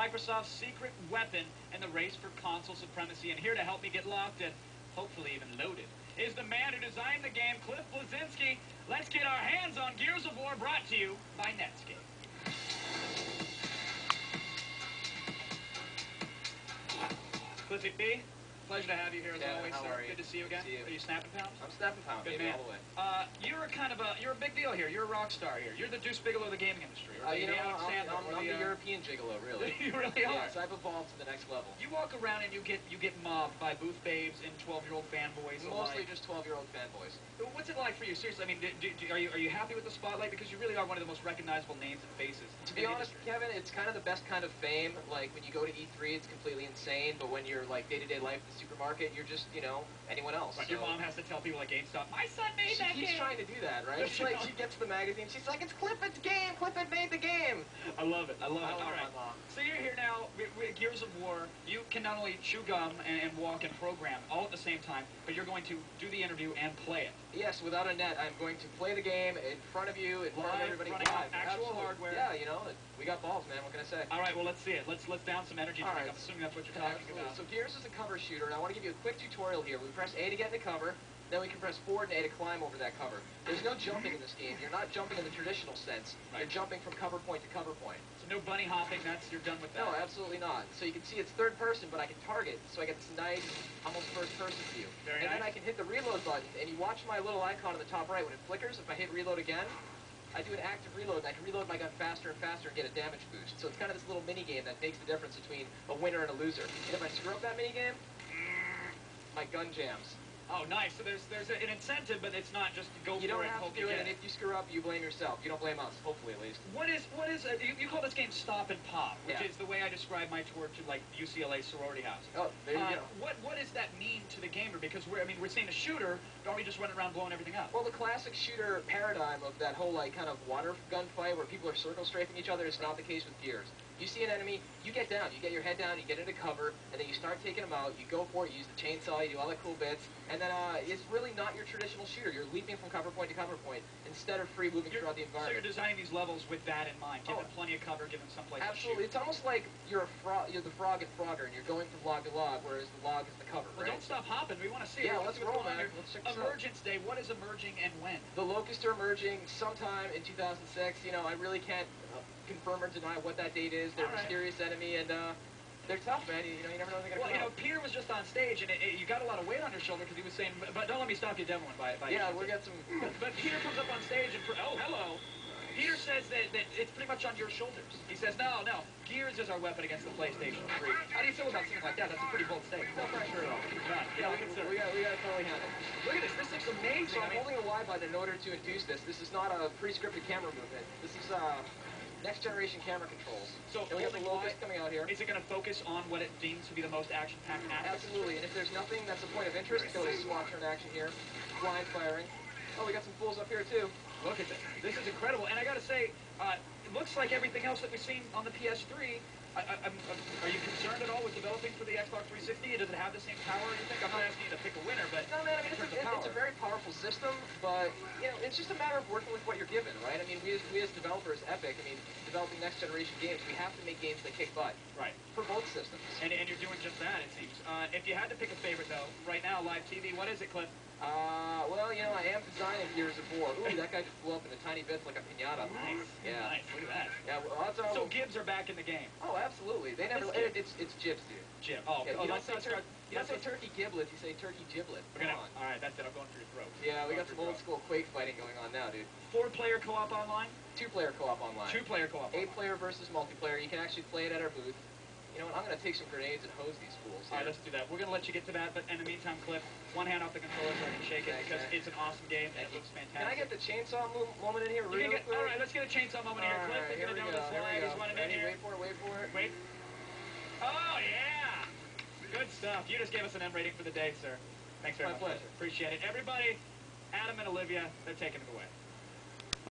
Microsoft's secret weapon in the race for console supremacy. And here to help me get locked and hopefully even loaded is the man who designed the game, Cliff Blazinski. Let's get our hands on Gears of War, brought to you by Netscape. Cliffy B, pleasure to have you here as always, sir. Good to see you again. Are you snapping pounds? I'm snapping pounds, good baby, man. all the way. You're a big deal here. You're a rock star here. You're the Deuce Bigelow of the gaming industry. Or I'm the European gigolo, really. You really are. Yes, I've evolved to the next level. You walk around and you get mobbed by booth babes and 12-year-old fanboys. Mostly just 12-year-old fanboys. What's it like for you? Seriously, I mean, are you happy with the spotlight? Because you really are one of the most recognizable names and faces. To be honest, Kevin, it's kind of the best kind of fame. Like, when you go to E3, it's completely insane, but when you're, like, day-to-day life in the supermarket, you're just, you know, anyone else. Right, so. Your mom has to tell people at GameStop, my son made that game. She's trying to do that, right? It's like, she gets the magazine, she's like, it's Clifford's game! Clifford made the game! I love it. I love it. All right. So you're here now with Gears of War. You can not only chew gum and walk and program all at the same time, but you're going to do the interview and play it. Yes, without a net. I'm going to play the game in front of you, in front of everybody. Live, actual hardware. Yeah, you know, we got balls, man. What can I say? All right, well, let's see it. Let's down some energy drink. I'm assuming that's what you're talking about. So Gears is a cover shooter, and I want to give you a quick tutorial here. We press A to get into cover. Then we can press forward and A to climb over that cover. There's no jumping in this game. You're not jumping in the traditional sense. Right. You're jumping from cover point to cover point. So no bunny hopping, you're done with that? No, absolutely not. So you can see it's third person, but I can target, so I get this nice, almost first person view. Very nice. Then I can hit the reload button, and you watch my little icon on the top right. When it flickers, if I hit reload again, I do an active reload, and I can reload my gun faster and faster and get a damage boost. So it's kind of this little mini game that makes the difference between a winner and a loser. And if I screw up that mini game, my gun jams. Oh, nice. So there's an incentive, but it's not just go for it. You don't have to do it, and if you screw up, you blame yourself. You don't blame us, hopefully at least. What is you call this game Stop and Pop, which is the way I describe my tour to like UCLA sorority house. Oh, there you go. What does that mean to the gamer? Because we're seeing a shooter, but aren't we just running around blowing everything up? Well, the classic shooter paradigm of that whole like kind of water gun fight where people are circle strafing each other is not the case with Gears. You see an enemy, you get down, you get your head down, you get into cover, and then you start taking them out, you go for it, you use the chainsaw, you do all the cool bits, and then it's really not your traditional shooter. You're leaping from cover point to cover point instead of free moving throughout the environment. So you're designing these levels with that in mind, give them plenty of cover, give them someplace to shoot. Absolutely. It's almost like you're the frog in Frogger, and you're going from log to log, whereas the log is the cover, right? Well, don't stop hopping. We want to see it. Yeah, let's roll, man. Let's check this out. Emergence Day. What is emerging and when? The Locusts are emerging sometime in 2006. You know, I really can't confirm or deny what that date is. They're a mysterious enemy, and they're tough, man. You know, you never know when they're going to come out. Peter was just on stage, and you got a lot of weight on your shoulder because he was saying, but don't let me stop you demoing by yeah, we'll get some... But Peter comes up on stage, and oh, hello. Peter says that it's pretty much on your shoulders. He says, no, Gears is our weapon against the PlayStation 3. How do you feel about something like that? That's a pretty bold statement. No pressure at all. Yeah, we got to totally handle it. Look at this. This looks amazing. So I'm holding a Y button in order to induce this. This is not a pre-scripted camera movement. This is next generation camera controls. So we have the Locust coming out here. Is it going to focus on what it deems to be the most action-packed aspect? Absolutely. And if there's nothing that's a point of interest, go to SWAT turn action here. Blind firing. Oh, we got some fools up here too. Look at this. This is incredible. And I got to say, it looks like everything else that we've seen on the PS3. Are you concerned at all with developing for the Xbox 360? Does it have the same power, you think? I'm not asking you to pick a winner, but... No, man, I mean, it's a very powerful system, but, you know, it's just a matter of working with what you're given, right? I mean, we as developers, Epic, developing next-generation games, we have to make games that kick butt. Right. For both systems. And you're doing just that, it seems. If you had to pick a favorite, though, right now, live TV, what is it, Cliff? Well, you know, I am designing Gears of War. Ooh, that guy just blew up into tiny bits like a piñata. Nice. Yeah. Nice. Look at that. Yeah, well, that's all. So Gibbs are back in the game. Oh, absolutely. They never. It's Jibs, dude. Jib. Oh, yeah, you don't say turkey giblets. You say turkey giblet. Come on. All right, that's it. I'm going for your throat. Yeah, we got some old school Quake fighting going on now, dude. 4-player co-op online. 2-player co-op online. 2-player co-op. 8-player versus multiplayer. You can actually play it at our booth. You know what, I'm going to take some grenades and hose these fools. All right, let's do that. We're going to let you get to that, but in the meantime, Cliff, one hand off the controller so I can shake it because it's an awesome game and it looks fantastic. Can I get the chainsaw moment in here real quick? All right, let's get a chainsaw moment here. Cliff is going to know the slide. He's running in here. Wait for it. Wait. Oh, yeah. Good stuff. You just gave us an M rating for the day, sir. Thanks very much. My pleasure. Appreciate it. Everybody, Adam and Olivia, they're taking it away.